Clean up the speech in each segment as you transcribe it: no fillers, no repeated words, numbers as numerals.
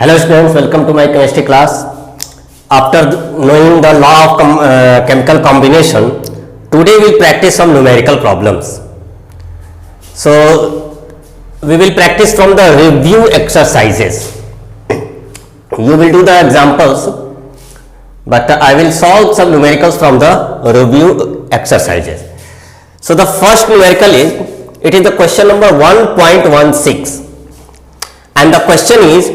Hello students, welcome to my chemistry class. After knowing the law of chemical combination, today we will practice some numerical problems. So we will practice from the review exercises. You will do the examples, but I will solve some numericals from the review exercises. So the first numerical is, it is the question number 1.16, and the question is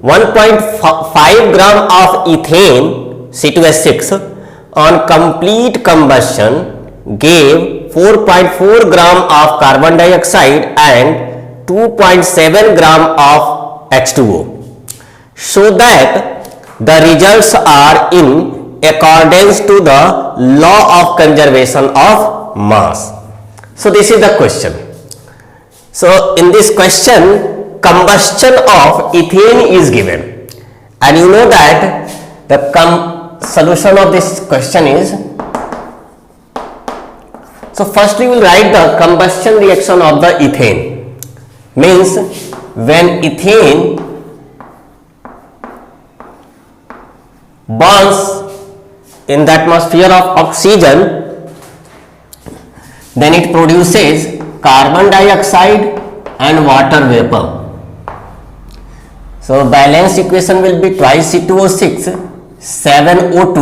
1.5 gram of ethane C2H6 on complete combustion gave 4.4 gram of carbon dioxide and 2.7 gram of H2O. Show that the results are in accordance to the law of conservation of mass. So this is the question. So in this question, combustion of ethane is given, and you know that the solution of this question is, so first we will write the combustion reaction of the ethane. Means when ethane burns in the atmosphere of oxygen, then it produces carbon dioxide and water vapor. So balanced equation will be twice C2O6, 7O2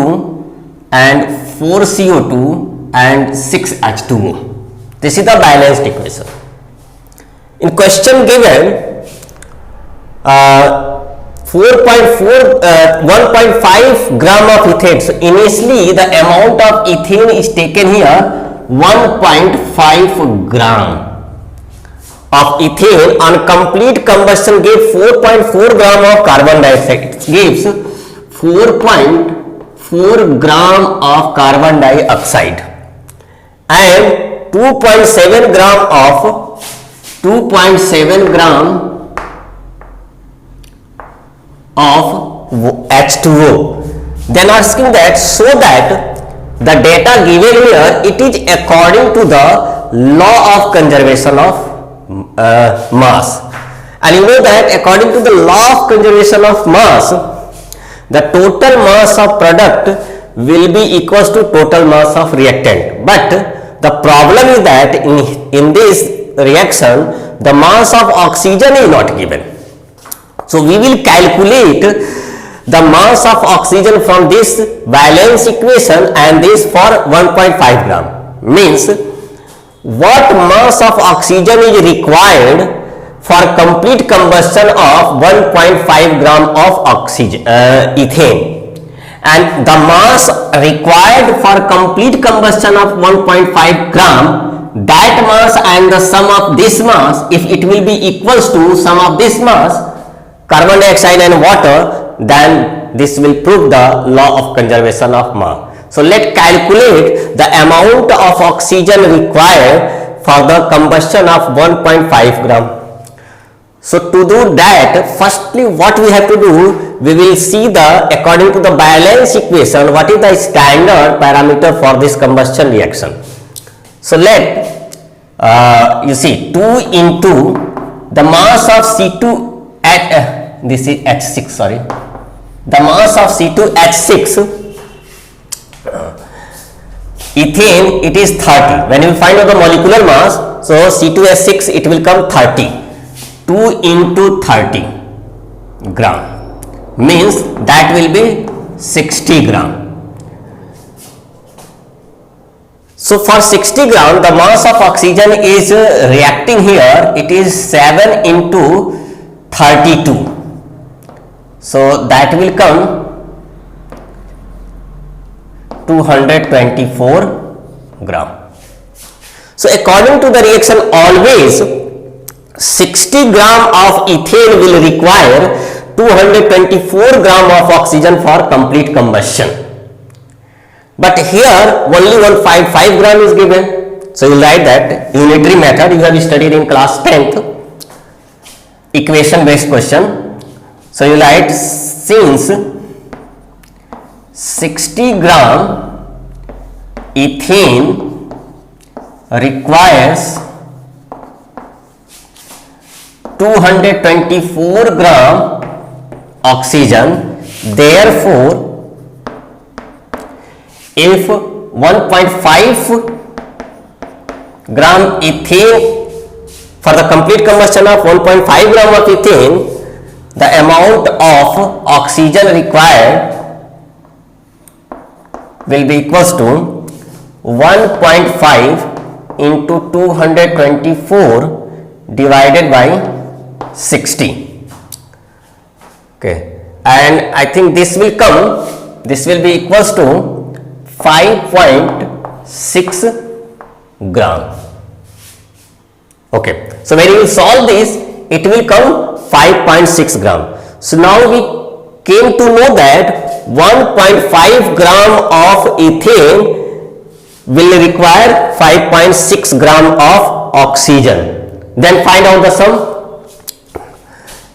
and 4CO2 and 6H2O. This is the balanced equation. In question given 1.5 gram of ethane. So initially the amount of ethane is taken here 1.5 gram of ethane on complete combustion gave 4.4 gram of carbon dioxide. It gives 4.4 gram of carbon dioxide and 2.7 gram of H2O. Then asking that, so that the data given here, it is according to the law of conservation of mass, and you know that according to the law of conservation of mass, the total mass of product will be equals to total mass of reactant. But the problem is that in this reaction the mass of oxygen is not given. So we will calculate the mass of oxygen from this valence equation and this for 1.5 gram. Means what mass of oxygen is required for complete combustion of 1.5 gram of oxygen ethane, and the mass required for complete combustion of 1.5 gram, that mass and the sum of this mass, if it will be equals to sum of this mass, carbon dioxide and water, then this will prove the law of conservation of mass. So let's calculate the amount of oxygen required for the combustion of 1.5 gram. So to do that, firstly what we have to do, we will see the, according to the balance equation, what is the standard parameter for this combustion reaction. So let you see 2 into the mass of C2 at this is H6, sorry, the mass of C2H6 ethane, it is 30. When you find out the molecular mass, so C2H6 it will come 30. 2 into 30 gram means that will be 60 gram. So for 60 gram the mass of oxygen is reacting here, it is 7 into 32. So that will come 224 gram. So according to the reaction, always 60 gram of ethane will require 224 gram of oxygen for complete combustion. But here only 155 gram is given. So you write that unitary method you have studied in class 10th, equation based question. So you write, since 60 gram ethane requires 224 gram oxygen. Therefore, if 1.5 gram ethane, for the complete combustion of 1.5 gram of ethane, the amount of oxygen required will be equals to 1.5 into 224 divided by 60. Okay, and I think this will be equals to 5.6 gram. Okay, so when you solve this, it will come 5.6 gram. So now we came to know that 1.5 gram of ethane will require 5.6 gram of oxygen. Then find out the sum.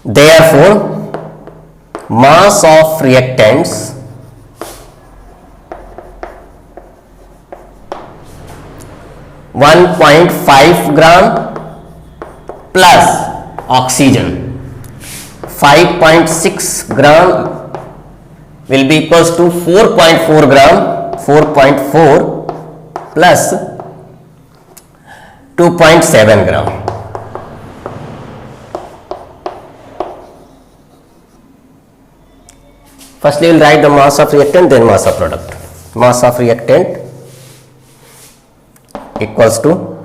Therefore, mass of reactants (1.5 gram) plus oxygen 5.6 gram will be equals to 4.4 gram, 4.4 plus 2.7 gram. First we will write the mass of reactant, then mass of product. Mass of reactant equals to,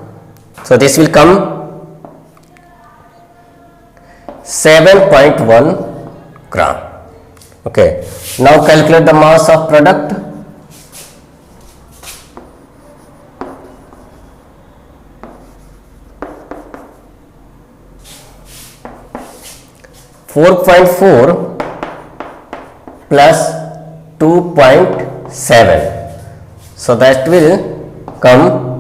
so this will come 7.1 gram. Okay, now calculate the mass of product. (4.4) plus 2.7, so that will come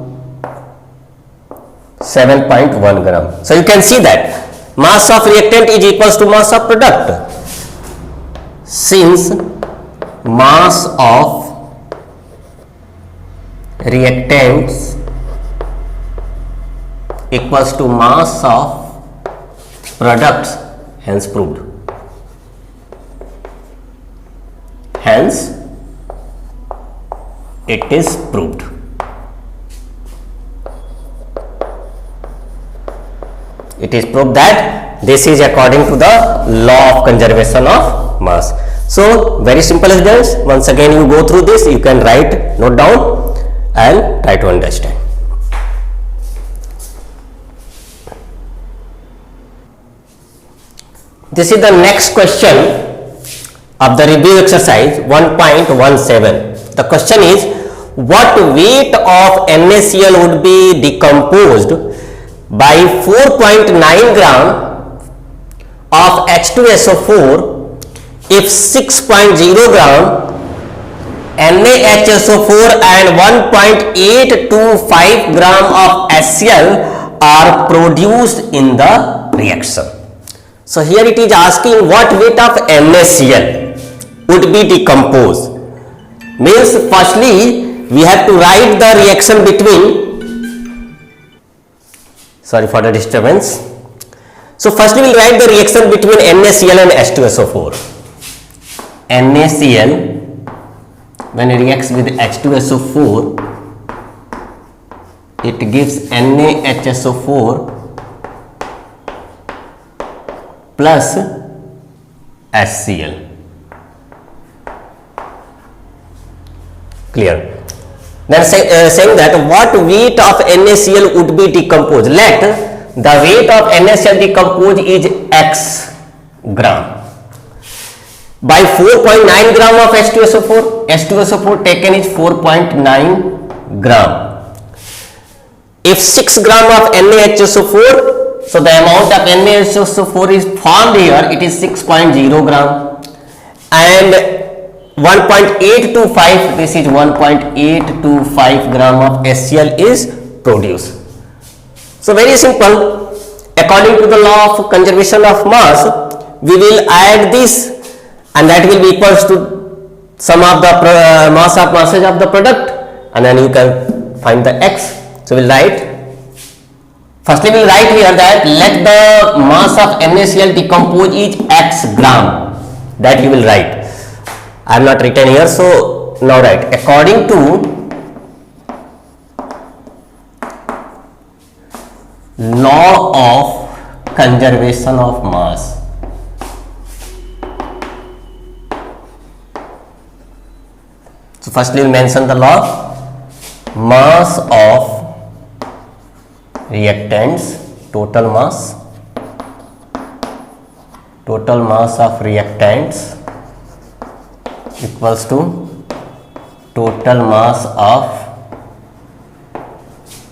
7.1 gram. So you can see that mass of reactant is equals to mass of product. Since mass of reactants equals to mass of products, hence proved. Hence it is proved. It is proved that this is according to the law of conservation of mass. So very simple students, once again you go through this, you can write, note down and try to understand. This is the next question of the review exercise 1.17. The question is, what weight of NaCl would be decomposed by 4.9 gram of H2SO4 if 6.0 gram NaHSO4 and 1.825 gram of HCl are produced in the reaction. So here it is asking what weight of NaCl would be decomposed. Means firstly we have to write the reaction between, sorry for the disturbance. So firstly we will write the reaction between NaCl and H2SO4. NaCl when it reacts with H2SO4, it gives NaHSO4 plus HCl. Clear? Then saying that what weight of NaCl would be decomposed. Let the weight of NaCl decomposed is x gram by 4.9 gram of H2SO4. H2SO4 taken is 4.9 gram. If 6 gram of NaHSO4, so the amount of NaHSO4 is formed here, it is 6.0 gram, and 1.825, this is 1.825 gram of HCl is produced. So very simple, according to the law of conservation of mass, we will add this and that will be equals to sum of the mass of masses of the product, and then you can find the x. So we will write, firstly we will write here that let the mass of NaCl decompose is x gram. that you will write. I am not written here, so now write according to law of conservation of mass. So first we will mention the law. Mass of reactants, total mass of reactants equals to total mass of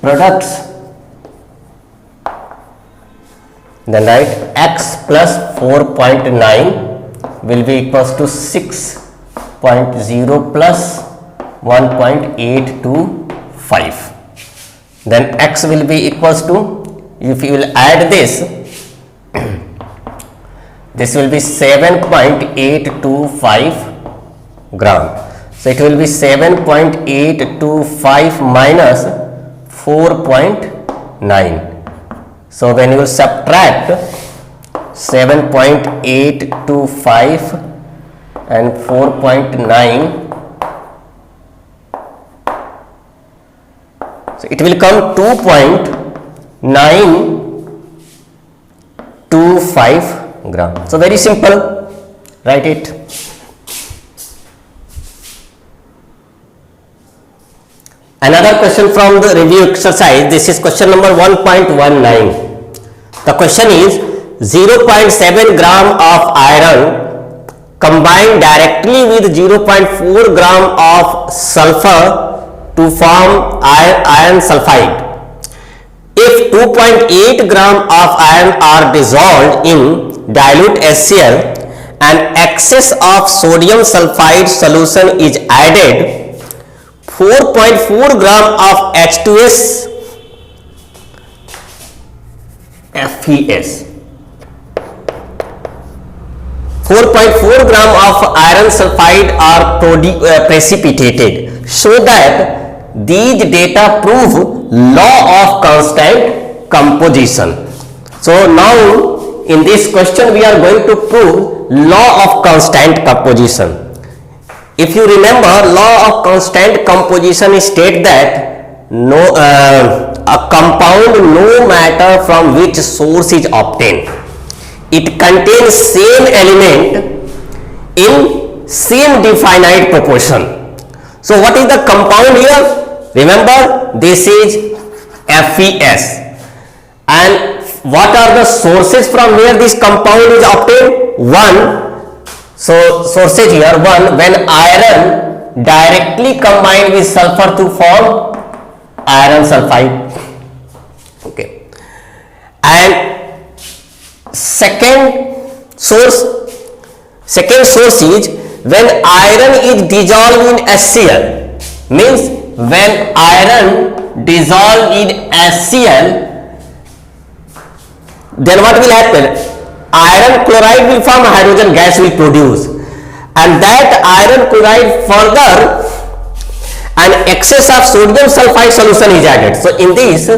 products. Then write x plus 4.9 will be equals to 6.0 plus 1.825. Then x will be equals to, if you will add this, this will be 7.825 gram. So it will be 7.825 minus 4.9. So when you subtract 7.825 and 4.9, so it will come 2.925 gram. So very simple, write it. Another question from the review exercise. This is question number 1.19. The question is 0.7 gram of iron combined directly with 0.4 gram of sulfur to form iron sulfide. If 2.8 gram of iron are dissolved in dilute HCl and excess of sodium sulfide solution is added, 4.4 gram of H2S FeS, 4.4 gram of iron sulfide are precipitated, so that these data prove law of constant composition. So now in this question we are going to prove law of constant composition. If you remember, law of constant composition states that a compound, no matter from which source is obtained, it contains same element in same definite proportion. So what is the compound here? Remember, this is FeS. And what are the sources from where this compound is obtained? One. So sources here, one, when iron directly combined with sulfur to form iron sulfide. Okay. And second source is when iron is dissolved in HCl. Means when iron dissolved in HCl, then what will happen? Iron chloride will form, hydrogen gas will produce, and that iron chloride further an excess of sodium sulfide solution is added. So in this,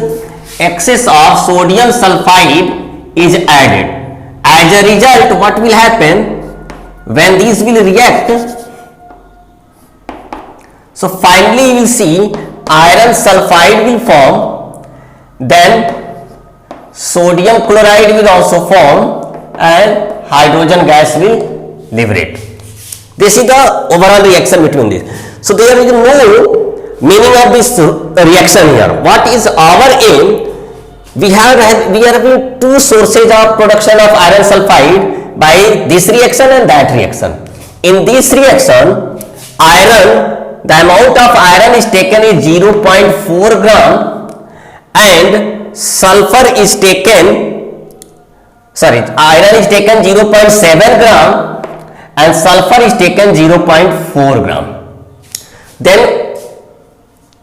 excess of sodium sulfide is added. As a result, what will happen when these will react? So finally you will see iron sulfide will form, then sodium chloride will also form, and hydrogen gas will liberate. This is the overall reaction between these. So there is no meaning of this reaction here. What is our aim? We are having two sources of production of iron sulfide by this reaction and that reaction. In this reaction, iron, the amount of iron is taken is 0.4 gram and sulfur is taken, iron is taken 0.7 gram and sulfur is taken 0.4 gram. Then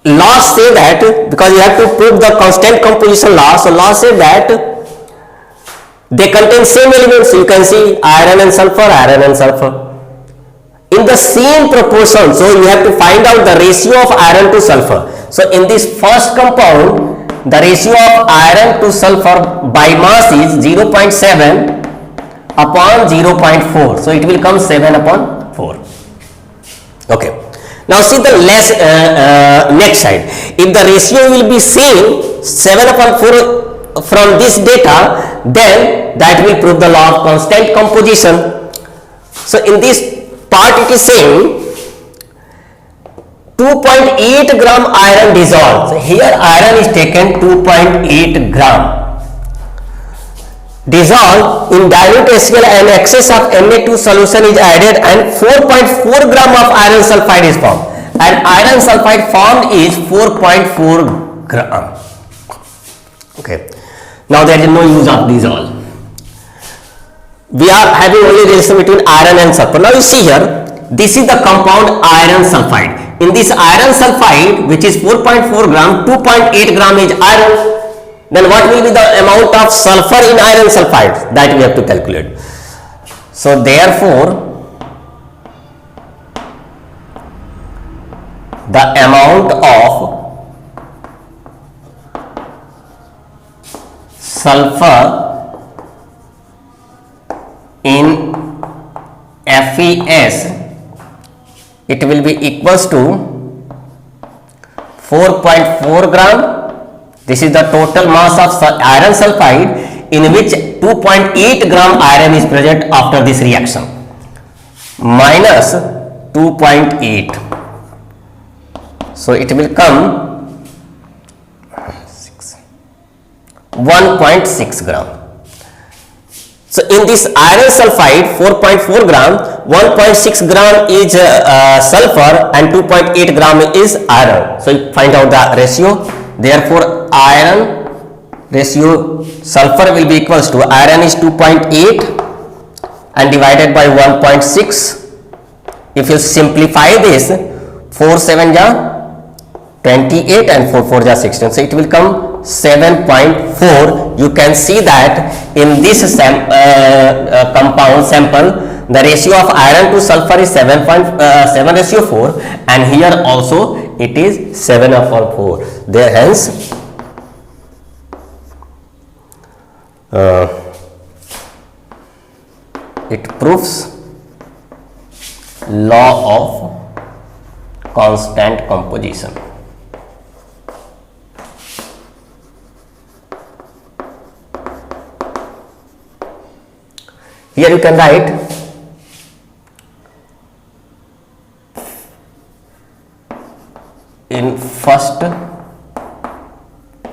law say that, because you have to prove the constant composition law, so law say that they contain same elements. You can see iron and sulfur in the same proportion. So you have to find out the ratio of iron to sulfur. So in this first compound, the ratio of iron to sulfur by mass is 0.7 upon 0.4. So it will come 7 upon 4. Okay. Now see the next side. If the ratio will be same 7 upon 4 from this data, then that will prove the law of constant composition. So in this part it is saying 2.8 gram iron dissolved. So here iron is taken 2.8 gram dissolved in dilute HCl, and excess of Na2 solution is added and 4.4 gram of iron sulfide is formed, and iron sulfide formed is 4.4 gram. Okay, now there is no use of dissolve. We are having only relation between iron and sulfur. Now you see here, this is the compound iron sulfide. In this iron sulfide, which is 4.4 gram, 2.8 gram is iron. Then what will be the amount of sulfur in iron sulfide? That we have to calculate. So therefore, the amount of sulfur in FeS, it will be equals to 4.4 gram. This is the total mass of iron sulfide, in which 2.8 gram iron is present after this reaction, minus 2.8. So it will come 1.6 gram. So in this iron sulfide 4.4 gram, 1.6 gram is sulfur and 2.8 gram is iron. So you find out the ratio. Therefore iron ratio sulfur will be equals to, iron is 2.8 and divided by 1.6. If you simplify this, 4 7 ja 28 and 4 4 ja 16. So it will come 7.4. You can see that in this compound sample, the ratio of iron to sulfur is 7:4, and here also it is 7/4. There hence it proves law of constant composition. Here you can write in first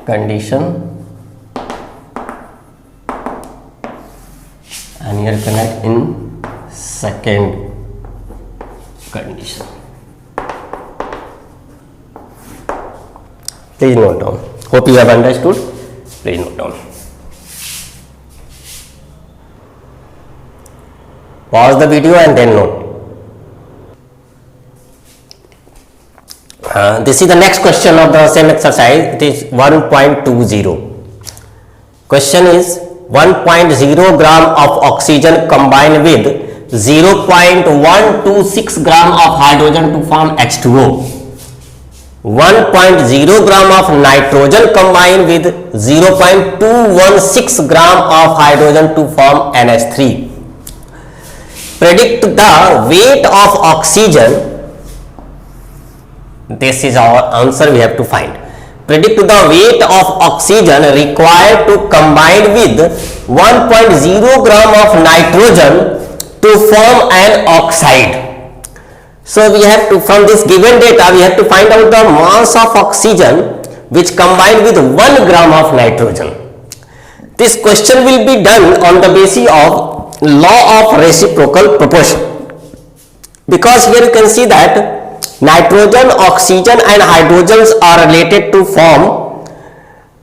condition, and here you can write in second condition. Please note down. Hope you have understood. Please note down. Pause the video and then note. This is the next question of the same exercise. It is 1.20. Question is 1.0 gram of oxygen combined with 0.126 gram of hydrogen to form H2O. 1.0 gram of nitrogen combined with 0.216 gram of hydrogen to form NH3. Predict the weight of oxygen. This is our answer we have to find. Predict the weight of oxygen required to combine with 1.0 gram of nitrogen to form an oxide. So we have to, from this given data, we have to find out the mass of oxygen which combined with 1 gram of nitrogen. This question will be done on the basis of law of reciprocal proportion, because here you can see that nitrogen, oxygen and hydrogens are related to form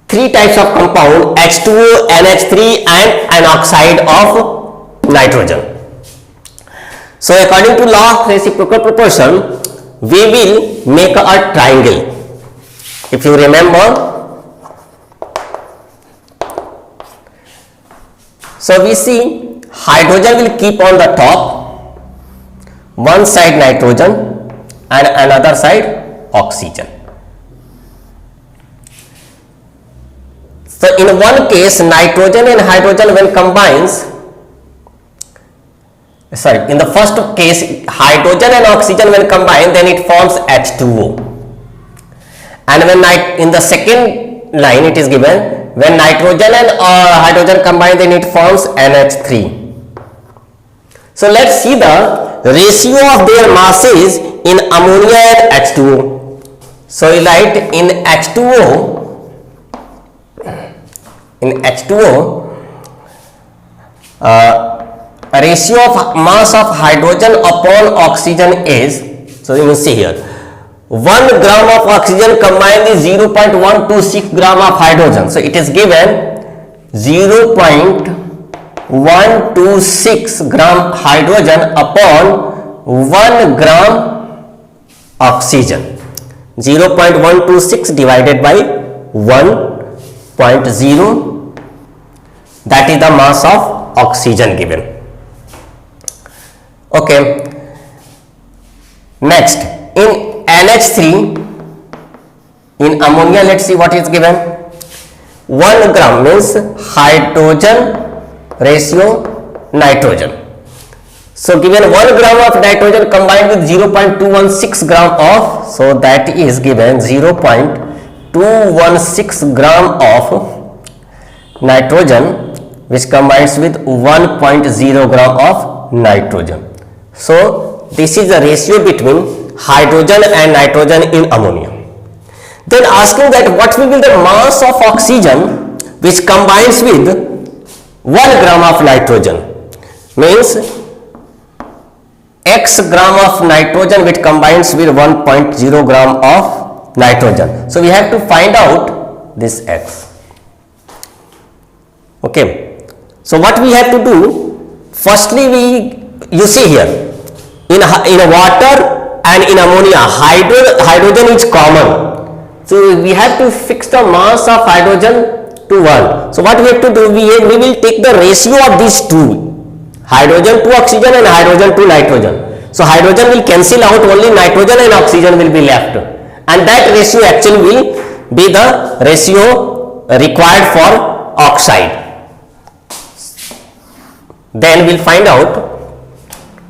three types of compound, H2O, NH3 and an oxide of nitrogen. So according to law of reciprocal proportion, we will make a triangle. If you remember, so we see hydrogen will keep on the top, one side nitrogen and another side oxygen. So in one case, nitrogen and hydrogen when combines, sorry, in the first case hydrogen and oxygen when combined then it forms H2O, and when in the second line it is given when nitrogen and hydrogen combine then it forms NH3. So let's see the ratio of their masses in ammonia and H2O. So you write in H2O, a ratio of mass of hydrogen upon oxygen is, so you will see here, 1 gram of oxygen combined is 0.126 gram of hydrogen. So it is given 0.126 gram hydrogen upon 1 gram oxygen. 0.126 divided by 1.0, that is the mass of oxygen given. Okay. Next, in NH3, in ammonia, let's see what is given. 1 gram means hydrogen ratio nitrogen. So given 1 gram of nitrogen combined with 0.216 gram of, so that is given 0.216 gram of nitrogen which combines with 1.0 gram of nitrogen. So this is the ratio between hydrogen and nitrogen in ammonia. Then asking that what will be the mass of oxygen which combines with 1 gram of nitrogen, means x gram of nitrogen which combines with 1.0 gram of nitrogen. So we have to find out this x. Okay. So what we have to do, firstly you see here in water and in ammonia hydrogen is common. So we have to fix the mass of hydrogen to 1. So what we have to do, we will take the ratio of these two, hydrogen to oxygen and hydrogen to nitrogen. So hydrogen will cancel out, only nitrogen and oxygen will be left, and that ratio actually will be the ratio required for oxide. Then we'll find out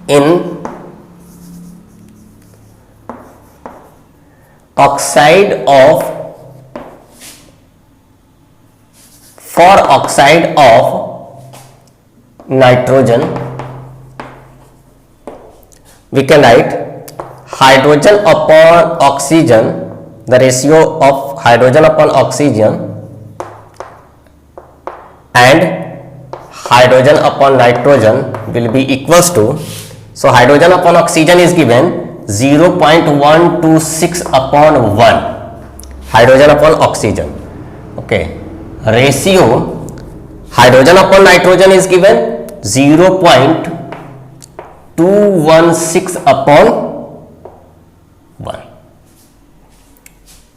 in oxide of nitrogen, we can write hydrogen upon oxygen, the ratio of hydrogen upon oxygen and hydrogen upon nitrogen will be equals to, so hydrogen upon oxygen is given 0.126 upon 1, hydrogen upon oxygen. Okay. Ratio hydrogen upon nitrogen is given 0.216 upon 1.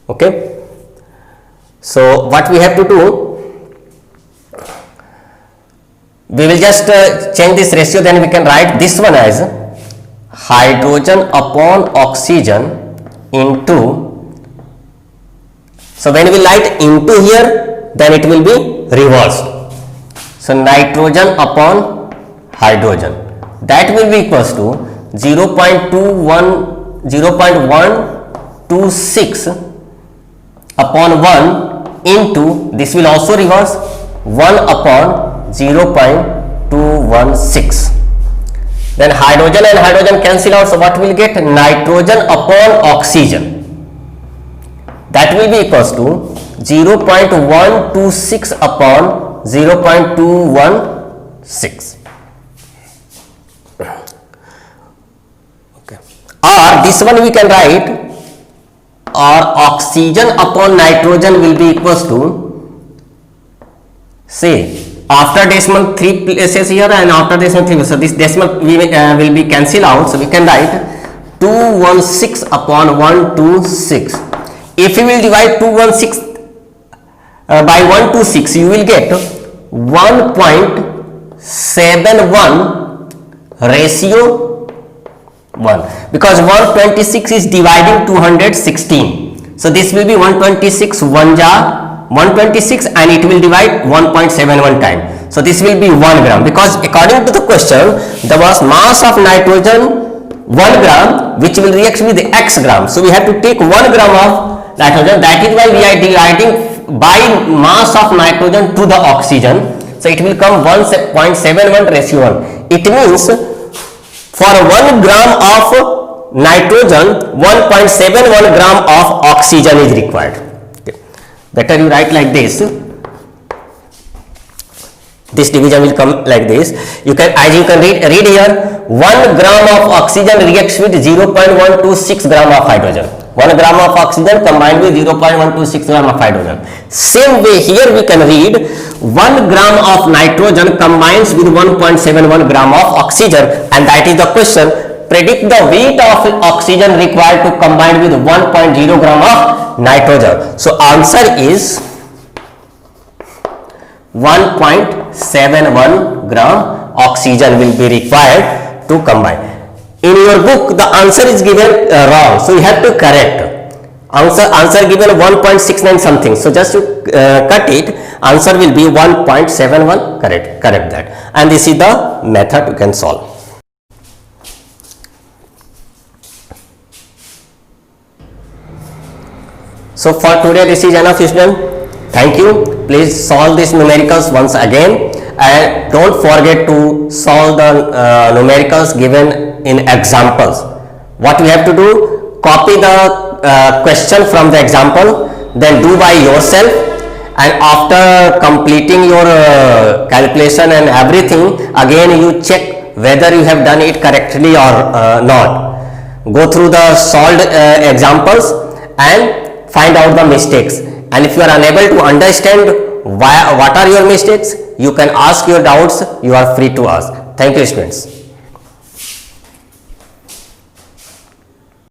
Okay. So what we have to do, we will just change this ratio, then we can write this one as hydrogen upon oxygen into, so when we write into here then it will be reversed. So nitrogen upon hydrogen, that will be equals to 0.126 upon 1 into, this will also reverse, 1 upon 0.216. Then hydrogen and hydrogen cancel out, so what will get, nitrogen upon oxygen, that will be equals to 0.126 upon 0.216. Okay. Or this one we can write, or oxygen upon nitrogen will be equals to, say after decimal 3 places here and after decimal 3, so this decimal will be cancelled out, so we can write 216 upon 126. If you will divide 216 by 126, you will get 1.71 ratio 1, because 126 is dividing 216. So this will be 126 1 jar 126 and it will divide 1.71 time. So this will be 1 gram, because according to the question there was mass of nitrogen 1 gram which will react with x gram. So we have to take 1 gram of nitrogen. That is why we are dividing by mass of nitrogen to the oxygen. So it will come 1.71 ratio 1. It means for 1 gram of nitrogen 1.71 gram of oxygen is required. Okay. Better you write like this. This division will come like this. You can, as you can read here, 1 gram of oxygen reacts with 0.126 gram of hydrogen. 1 gram of oxygen combined with 0.126 gram of hydrogen. Same way here we can read 1 gram of nitrogen combines with 1.71 gram of oxygen, and that is the question. Predict the weight of oxygen required to combine with 1.0 gram of nitrogen. So answer is 1.71 gram oxygen will be required to combine. In your book the answer is given wrong, so you have to correct. Answer given 1.69 something, so just to cut it, answer will be 1.71. correct that, and this is the method you can solve. So for today this is enough, student. Thank you. Please solve these numericals once again, and don't forget to solve the numericals given in examples. What we have to do, copy the question from the example, then do by yourself, and after completing your calculation and everything, again you check whether you have done it correctly or not. Go through the solved examples and find out the mistakes. And if you are unable to understand what are your mistakes, you can ask your doubts. You are free to ask. Thank you, students.